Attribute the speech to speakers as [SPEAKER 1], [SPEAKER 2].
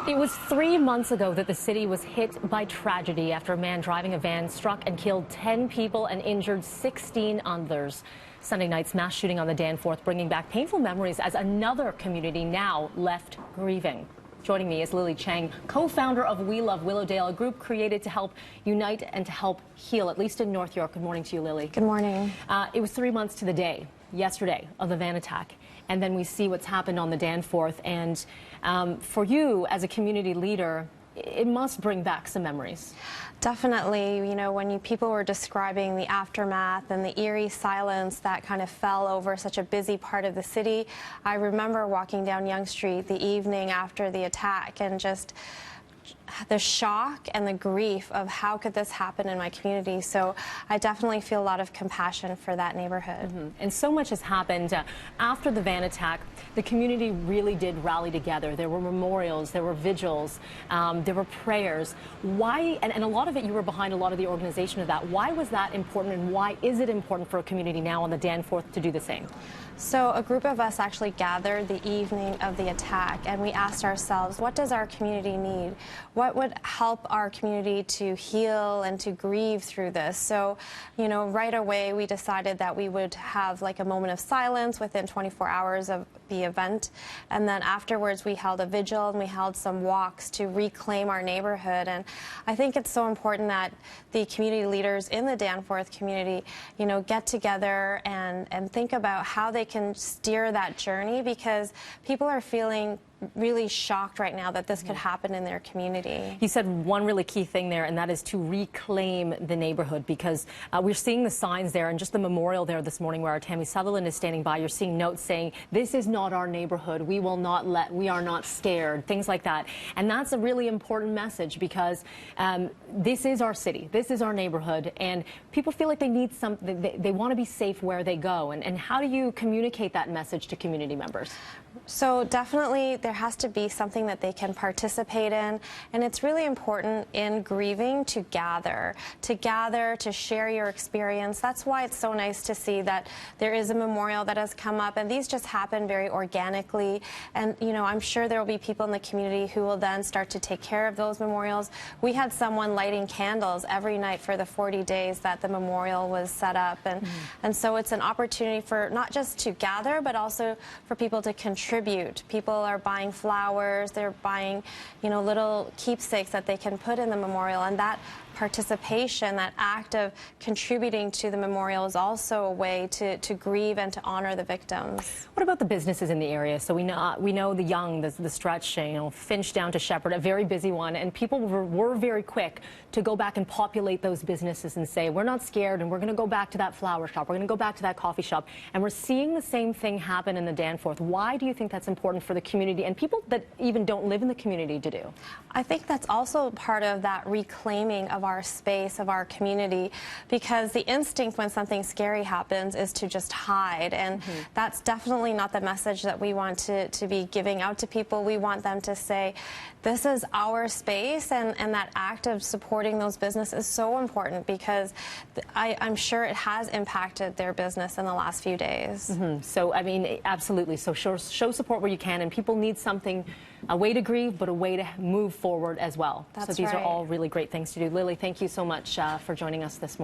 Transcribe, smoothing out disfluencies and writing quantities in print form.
[SPEAKER 1] It was 3 months ago that the city was hit by tragedy after a man driving a van struck and killed 10 people and injured 16 others. Sunday night's mass shooting on the Danforth bringing back painful memories as another community now left grieving. Joining me is Lily Cheng, co-founder of We Love Willowdale, a group created to help unite and to help heal, at least in North York. Good morning to you, Lily.
[SPEAKER 2] Good morning.
[SPEAKER 1] It was 3 months to the day, yesterday, of the van attack. And then we see what's happened on the Danforth. And for you, as a community leader, it must bring back some memories.
[SPEAKER 2] Definitely. You know, when people were describing the aftermath and the eerie silence that kind of fell over such a busy part of the city, I remember walking down Yonge Street the evening after the attack and just the shock and the grief of how could this happen in my community. So I definitely feel a lot of compassion for that neighborhood.
[SPEAKER 1] And so much has happened. After the van attack, the community really did rally together. There were memorials, there were vigils, there were prayers. Why, and a lot of it, you were behind a lot of the organization of that. Why was that important, and why is it important for a community now on the Danforth to do the same?
[SPEAKER 2] So a group of us actually gathered the evening of the attack, and we asked ourselves, what does our community need? What would help our community to heal and to grieve through this? So, you know, right away we decided that we would have like a moment of silence within 24 hours of the event. And then afterwards we held a vigil and we held some walks to reclaim our neighborhood. And I think it's so important that the community leaders in the Danforth community, you know, get together and think about how they can steer that journey, because people are feeling really shocked right now that this could happen in their community.
[SPEAKER 1] You said one really key thing there, and that is to reclaim the neighborhood, because we're seeing the signs there and just the memorial there this morning where our Tammy Sutherland is standing by. You're seeing notes saying, this is not our neighborhood. We will not we are not scared, things like that. And that's a really important message, because this is our city. This is our neighborhood, and people feel like they need something. They want to be safe where they go. And how do you communicate that message to community members?
[SPEAKER 2] So definitely there has to be something that they can participate in, and it's really important in grieving to gather, to share your experience. That's why it's so nice to see that there is a memorial that has come up, and these just happen very organically. And you know, I'm sure there will be people in the community who will then start to take care of those memorials. We had someone lighting candles every night for the 40 days that the memorial was set up, and so it's an opportunity for not just to gather, but also for people to contribute. People are buying flowers, they're buying, you know, little keepsakes that they can put in the memorial, and that participation, that act of contributing to the memorial is also a way to grieve and to honor the victims.
[SPEAKER 1] What about the businesses in the area? So we know the Yonge, the stretch, you know, Finch down to Shepherd, a very busy one, and people were very quick to go back and populate those businesses and say, we're not scared, and we're going to go back to that flower shop, we're going to go back to that coffee shop. And we're seeing the same thing happen in the Danforth. Why do you think that's important for the community and people that even don't live in the community to do?
[SPEAKER 2] I think that's also part of that reclaiming of our space, of our community, because the instinct when something scary happens is to just hide, and that's definitely not the message that we want to be giving out to people. We want them to say, this is our space, and that act of supporting those businesses is so important, because I'm sure it has impacted their business in the last few days.
[SPEAKER 1] So, I mean, absolutely. So show support where you can, and people need something, a way to grieve, but a way to move forward as well.
[SPEAKER 2] That's
[SPEAKER 1] so these
[SPEAKER 2] right.
[SPEAKER 1] are all really great things to do. Lily, thank you so much for joining us this morning.